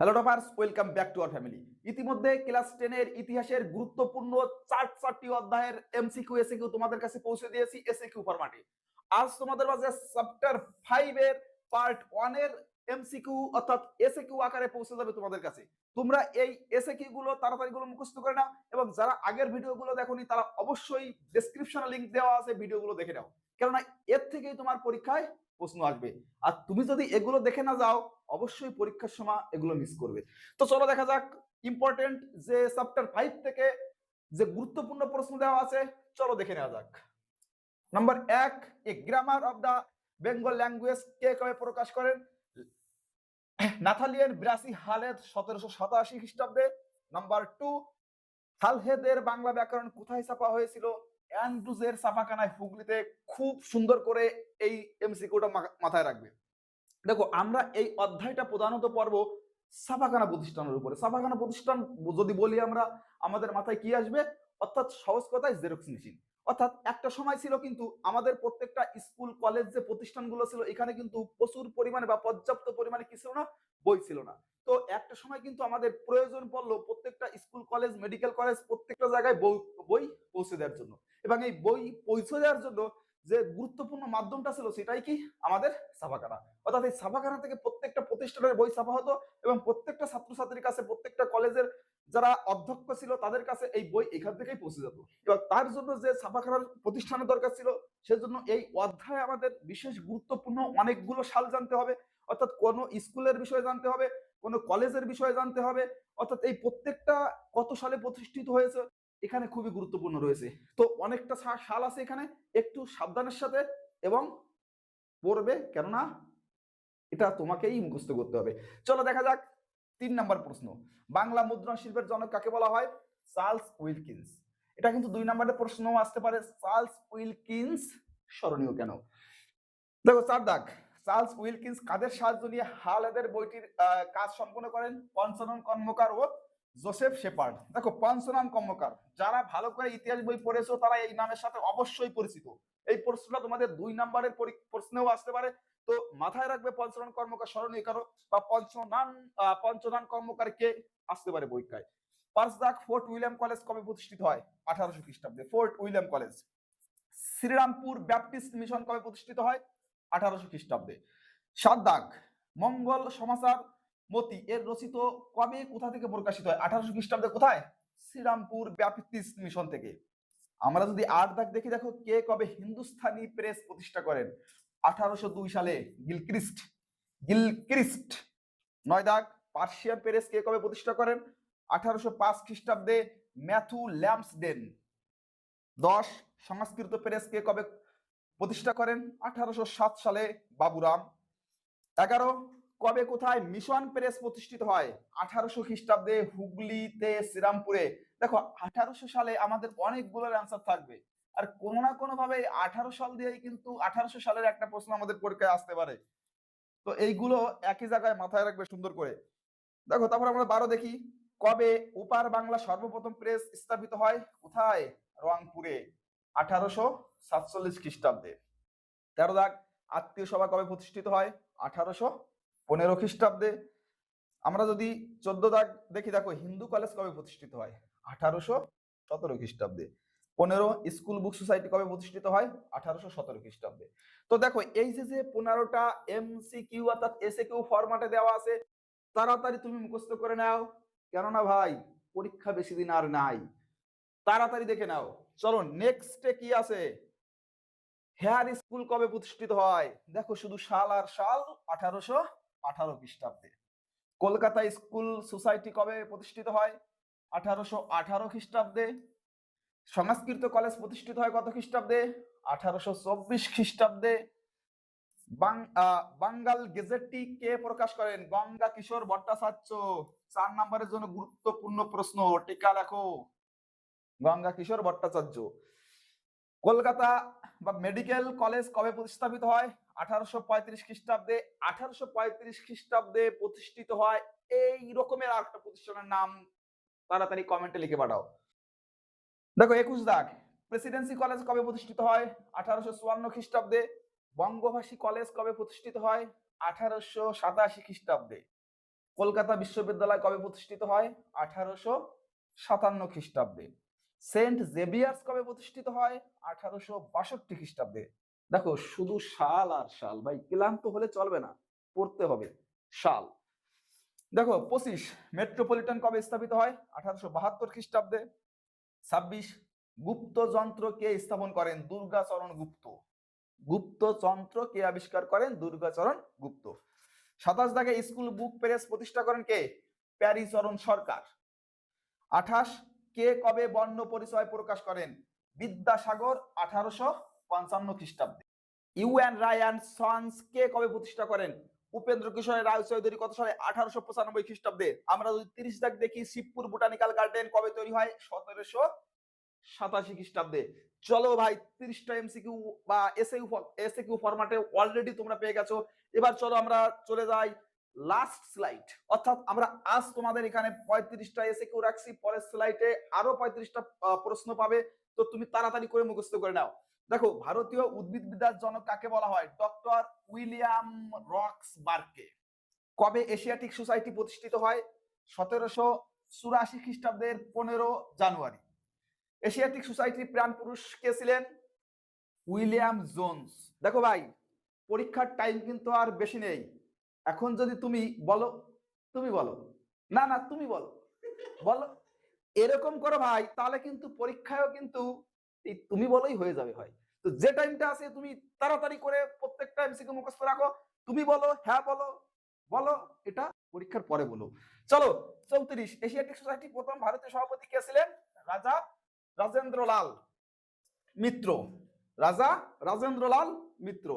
Hello toppers, welcome back to our family. ইতিমধ্যে class 10 এর ইতিহাসের গুরুত্বপূর্ণ চারটি অধ্যায়ের এমসিকিউ এসিকিউ তোমাদের কাছে পৌঁছে দিয়েছি এসিকিউ ফরম্যাটে। আজ তোমাদের মাঝে চ্যাপ্টার 5 এর পার্ট 1 এর এমসিকিউ অর্থাৎ এসিকিউ আকারে পৌঁছে যাবে তোমাদের কাছে। তোমরা এই এসিকিউ গুলো তাড়াতাড়ি গুলো মুখস্থ করে নাও এবং যারা আগের ভিডিওগুলো দেখোনি তারা অবশ্যই ডেসক্রিপশনে লিংক দেওয়া আছে, ভিডিওগুলো দেখে নাও, কেননা এর থেকেই তোমার পরীক্ষায় প্রশ্ন আসবে। আর তুমি যদি এগুলো দেখে না যাও অবশ্যই পরীক্ষার সময় এগুলো মিস করবে। তো চলো দেখা যাক ইম্পর্টেন্ট যে চ্যাপ্টার 5 থেকে যে গুরুত্বপূর্ণ প্রশ্ন দেওয়া আছে, চলো দেখে নেওয়া যাক। Number 1, a grammar of the Bengal language কে কবে প্রকাশ করেন? নাথালিয়ান ব্রাসি হালেদ 1787 খ্রিস্টাব্দে। নাম্বার 2, হালহেদের বাংলা ব্যাকরণ কোথায় ছাপা হয়েছিল? অ্যান্ড্রুজের ছাপাখানায় হুগলিতে। খুব সুন্দর করে এই এমসিকিউটা মাথায় রাখবে। দেখো, আমরা এই অধ্যায়টা প্রধানত পড়ব ছাপাখানা প্রতিষ্ঠানের উপরে। ছাপাখানা প্রতিষ্ঠান যদি বলি আমরা, আমাদের মাথায় কি আসবে? অর্থাৎ সহজ কথায় জেরক্স মেশিন। অর্থাৎ একটা সময় ছিল কিন্তু আমাদের প্রত্যেকটা স্কুল কলেজ যে প্রতিষ্ঠানগুলো ছিল এখানে কিন্তু প্রচুর পরিমাণে বা পর্যাপ্ত পরিমাণে কি ছিল না? বই ছিল না। তো একটা সময় কিন্তু আমাদের প্রয়োজন পড়লো প্রত্যেকটা স্কুল কলেজ মেডিকেল কলেজ প্রত্যেকটা জায়গায় বই পৌঁছে দেওয়ার জন্য, এবং এই বই পৌঁছে দেওয়ার জন্য যে গুরুত্বপূর্ণ মাধ্যমটা ছিল সেটাই কি? আমাদের ছাপাখানা। অর্থাৎ এই ছাপাখানা থেকে প্রত্যেকটা প্রতিষ্ঠানের বই ছাপা হতো এবং প্রত্যেকটা ছাত্রছাত্রীর কাছে, প্রত্যেকটা কলেজের যারা অধ্যক্ষ ছিল তাদের কাছে এই বই এখান থেকেই পৌঁছে যেত। এবার তার জন্য যে ছাপাখানার প্রতিষ্ঠানের দরকার ছিল, সেজন্য এই অধ্যায়ে আমাদের বিশেষ গুরুত্বপূর্ণ অনেকগুলো সাল জানতে হবে। অর্থাৎ কোন স্কুলের বিষয়ে জানতে হবে, কোন কলেজের বিষয়ে জানতে হবে, অর্থাৎ এই প্রত্যেকটা কত সালে প্রতিষ্ঠিত হয়েছে এখানে খুবই গুরুত্বপূর্ণ রয়েছে। তো অনেকটা সাল আছে এখানে, একটু সাবধানের সাথে এবং পড়বে, কেননা এটা তোমাকেই মুখস্থ করতে হবে। চলো দেখা যাক 3 নম্বর প্রশ্ন। বাংলা মুদ্রণ শিল্পের জনক কাকে বলা হয়? Charles Wilkins. এটা কিন্তু 2 নম্বরের প্রশ্ন আসতে পারে। চার্লস উইলকিন্স স্মরণীয় কেন? দেখো 4 দাগ। চার্লস উইলকিন্স কাদের সাহায্য নিয়ে হালেদের বইটির কাজ সম্পন্ন করেন? পঞ্চনন কর্মকার ও জোসেফ শেপার্ড। দেখো, পঞ্চনন কর্মকার, যারা ভালো করে ইতিহাস বই পড়েছো তারা এই নামের সাথে অবশ্যই পরিচিত। এই প্রশ্নটা তোমাদের 2 নম্বরের প্রশ্নেও আসতে পারে। তো মাথায় রাখবে পঞ্চনন কর্মকার স্মরণীয় কারণ, বা পঞ্চনন কর্মকার কে আসতে পারে পরীক্ষায়। 5 দাগ। ফোর্ট উইলিয়াম কলেজ কবে প্রতিষ্ঠিত হয়? 1800 খ্রিস্টাব্দে। Fort William college. Serampore Baptist mission কবে প্রতিষ্ঠিত হয়? 1800 খ্রিস্টাব্দে। 7 দাগ। মঙ্গল সমাচার মতি এর রচিত কবে কোথা থেকে প্রকাশিত হয়? 1800 খ্রিস্টাব্দে। কোথায়? শ্রীরামপুর ব্যাপটিস্ট মিশন থেকে। আমরা যদি 8 দাগ দেখি, দেখো কে কবে হিন্দুস্তানি প্রেস প্রতিষ্ঠা করেন? 1802 সালে গিলক্রিস্ট। গিলক্রিস্ট। 9 দাগ। পার্সিয়ান প্রেস কে কবে প্রতিষ্ঠা করেন? 1805 খ্রিস্টাব্দে ম্যাথু ল্যাম্পসডেন। 10 সংস্কৃত প্রেস কে কবে প্রতিষ্ঠা করেন? 1807 সালে বাবুরাম। 11 কবে কোথায় মিশন প্রেস প্রতিষ্ঠিত হয়? 1800 খ্রিস্টাব্দে হুগলিতে শ্রীরামপুরে। দেখো 1800 সালে আমাদের অনেকগুলো অ্যান্সার থাকবে, আর কোনো না কোনো ভাবে 18 সাল দিয়েই কিন্তু 1800 সালের একটা প্রশ্ন আমাদের পরীক্ষায় আসতে পারে। তো এইগুলো একই জায়গায় মাথায় রাখবে সুন্দর করে। দেখো তারপর আমরা 12 দেখি। কবে ওপার বাংলা সর্বপ্রথম প্রেস স্থাপিত হয়? কোথায়? রংপুরে। 1847 খ্রিস্টাব্দে। 13 দাগ। আত্মীয় সভা কবে প্রতিষ্ঠিত হয়? 1815 খ্রিস্টাব্দে। আমরা যদি 14 দাগ দেখি, দেখো হিন্দু কলেজ কবে প্রতিষ্ঠিত হয়? 1817 খ্রিস্টাব্দে। 15 স্কুল বুক সোসাইটি কবে প্রতিষ্ঠিত হয়? 1817 খ্রিস্টাব্দে। তো দেখো এই যে 15টা এমসিকিউ অর্থাৎ এসএকিউ ফরম্যাটে দেওয়া আছে, তাড়াতাড়ি তুমি মুখস্থ করে নাও, কেননা ভাই পরীক্ষা বেশি দিন আর নাই। তাড়াতাড়ি দেখে নাও। চলো নেক্সটে কি আছে। হেয়ার স্কুল কবে প্রতিষ্ঠিত হয়? দেখো শুধু সাল আর সাল। 1818 খ্রিস্টাব্দে। কলকাতা স্কুল সোসাইটি কবে প্রতিষ্ঠিত হয়? 1818 খ্রিস্টাব্দে। সংস্কৃত কলেজ প্রতিষ্ঠিত হয় কত খ্রিস্টাব্দে? 1824 খ্রিস্টাব্দে। বাঙ্গাল গেজেটটি কে প্রকাশ করেন? গঙ্গা কিশোর ভট্টাচার্য। 4 নম্বরের জন্য গুরুত্বপূর্ণ প্রশ্ন, টিকা লেখো। গঙ্গা কিশোর ভট্টাচার্য। কলকাতা বা মেডিকেল কলেজ কবে প্রতিস্থাপিত হয়? 1835 খ্রিস্টাব্দে। 1835 খ্রিস্টাব্দে প্রতিষ্ঠিত হয় এই রকমের আরেকটা প্রতিষ্ঠানের নাম তাড়াতাড়ি কমেন্টে লিখে পাঠাও। দেখো 21 দাগ। প্রেসিডেন্সি কলেজ কবে প্রতিষ্ঠিত হয়? 1854 খ্রিস্টাব্দে। বঙ্গভাষী কলেজ কবে প্রতিষ্ঠিত হয়? 1887 খ্রিস্টাব্দে। কলকাতা বিশ্ববিদ্যালয় কবে প্রতিষ্ঠিত হয়? 1857 খ্রিস্টাব্দে। সেন্ট জেভিয়ার্স কবে প্রতিষ্ঠিত হয়? 1862 খ্রিস্টাব্দে। দেখো শুধু সাল আর সাল, ভাই ক্লান্ত হলে চলবে না, পড়তে হবে সাল। দেখো 25 মেট্রোপলিটন কবে স্থাপিত হয়? 1872 খ্রিস্টাব্দে। 26 গুপ্ত যন্ত্র কে স্থাপন করেন? দুর্গাচরণ গুপ্ত। গুপ্ত যন্ত্র কে আবিষ্কার করেন? দুর্গাচরণ গুপ্ত। 27 দাগে স্কুল বুক প্রেস প্রতিষ্ঠা করেন কে? প্যারিচরণ সরকার। 28 কে কবে বর্ণ পরিচয় প্রকাশ করেন? বিদ্যাসাগর 1855 খ্রিস্টাব্দে। ইউএন রায় অ্যান্ড সন্স কে কবে প্রতিষ্ঠা করেন? উপেন্দ্র কিশোর রায় চৌধুরী কত সালে? 1895 খ্রিস্টাব্দে। আমরা যদি 30 দাগ দেখি, শিবপুর বোটানিক্যাল গার্ডেন কবে তৈরি হয়? 1787 খ্রিস্টাব্দে। চলো ভাই 30টা এমসিকিউ বা এসএকিউ ফরম্যাটে অলরেডি তোমরা পেয়ে গেছো। এবার চলো আমরা চলে যাই লাস্ট স্লাইড, অর্থাৎ আমরা আজ তোমাদের এখানে 35টা এসএকিউ রাখছি, পরের স্লাইডে আরো 35টা প্রশ্ন পাবে, তো তুমি তাড়াতাড়ি করে মুখস্থ করে নাও। দেখো ভারতীয় উদ্ভিদবিদ্যার জনক কাকে বলা হয়? ডক্টর উইলিয়াম রক্সবার্গকে। কবে এশিয়াটিক সোসাইটি প্রতিষ্ঠিত হয়? 1784 খ্রিস্টাব্দের 15 জানুয়ারি। এশিয়াটিক সোসাইটির প্রাণ পুরুষ কে ছিলেন? William Jones. দেখো ভাই পরীক্ষার টাইম কিন্তু আর বেশি নেই, এখন যদি তুমি বলো, তুমি বলো, না না তুমি বলো, বলো, এরকম করো ভাই, তাহলে কিন্তু পরীক্ষায়ও কিন্তু এই তুমি বলোই হয়ে যাবে ভাই। তো যে টাইমটা আছে তুমি তাড়াতাড়ি করে প্রত্যেকটা এমসিকিউ মুখস্থ রাখো। তুমি বলো, হ্যাঁ বলো, বলো, এটা পরীক্ষার পরে বলো। চলো 34 এশিয়াটিক সোসাইটি প্রথম ভারতীয় সভাপতি কে ছিলেন? রাজা রাজেন্দ্রলাল মিত্র। রাজা রাজেন্দ্রলাল মিত্র।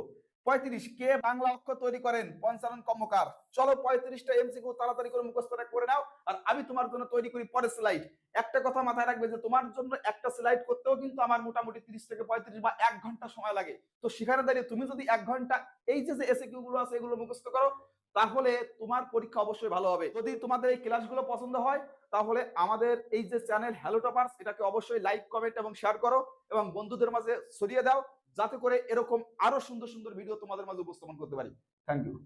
35 কে বাংলা অক্ষর তৈরি করেন? পঞ্চানন কর্মকার। চলো 35টা এমসিকিউ তাড়াতাড়ি করে মুখস্থ করে নাও, আর আমি তোমার জন্য তৈরি করি পরের স্লাইড। একটা কথা মাথায় রাখবে যে তোমার জন্য একটা স্লাইড করতেও কিন্তু আমার মোটামুটি 30 থেকে 35 বা 1 ঘন্টা সময় লাগে। তো সেখানে দাঁড়িয়ে তুমি যদি 1 ঘন্টা এই যে এসএকিউ গুলো আছে এগুলো মুখস্থ করো, তাহলে তোমার পরীক্ষা অবশ্যই ভালো হবে। যদি তোমাদের এই ক্লাসগুলো পছন্দ হয়, তাহলে আমাদের এই যে চ্যানেল হ্যালো টপার্স, এটাকে অবশ্যই লাইক, কমেন্ট এবং শেয়ার করো এবং বন্ধুদের মাঝে ছড়িয়ে দাও, যাতে করে এরকম আরো সুন্দর সুন্দর ভিডিও তোমাদের মাঝে উপস্থাপন করতে পারি। Thank you.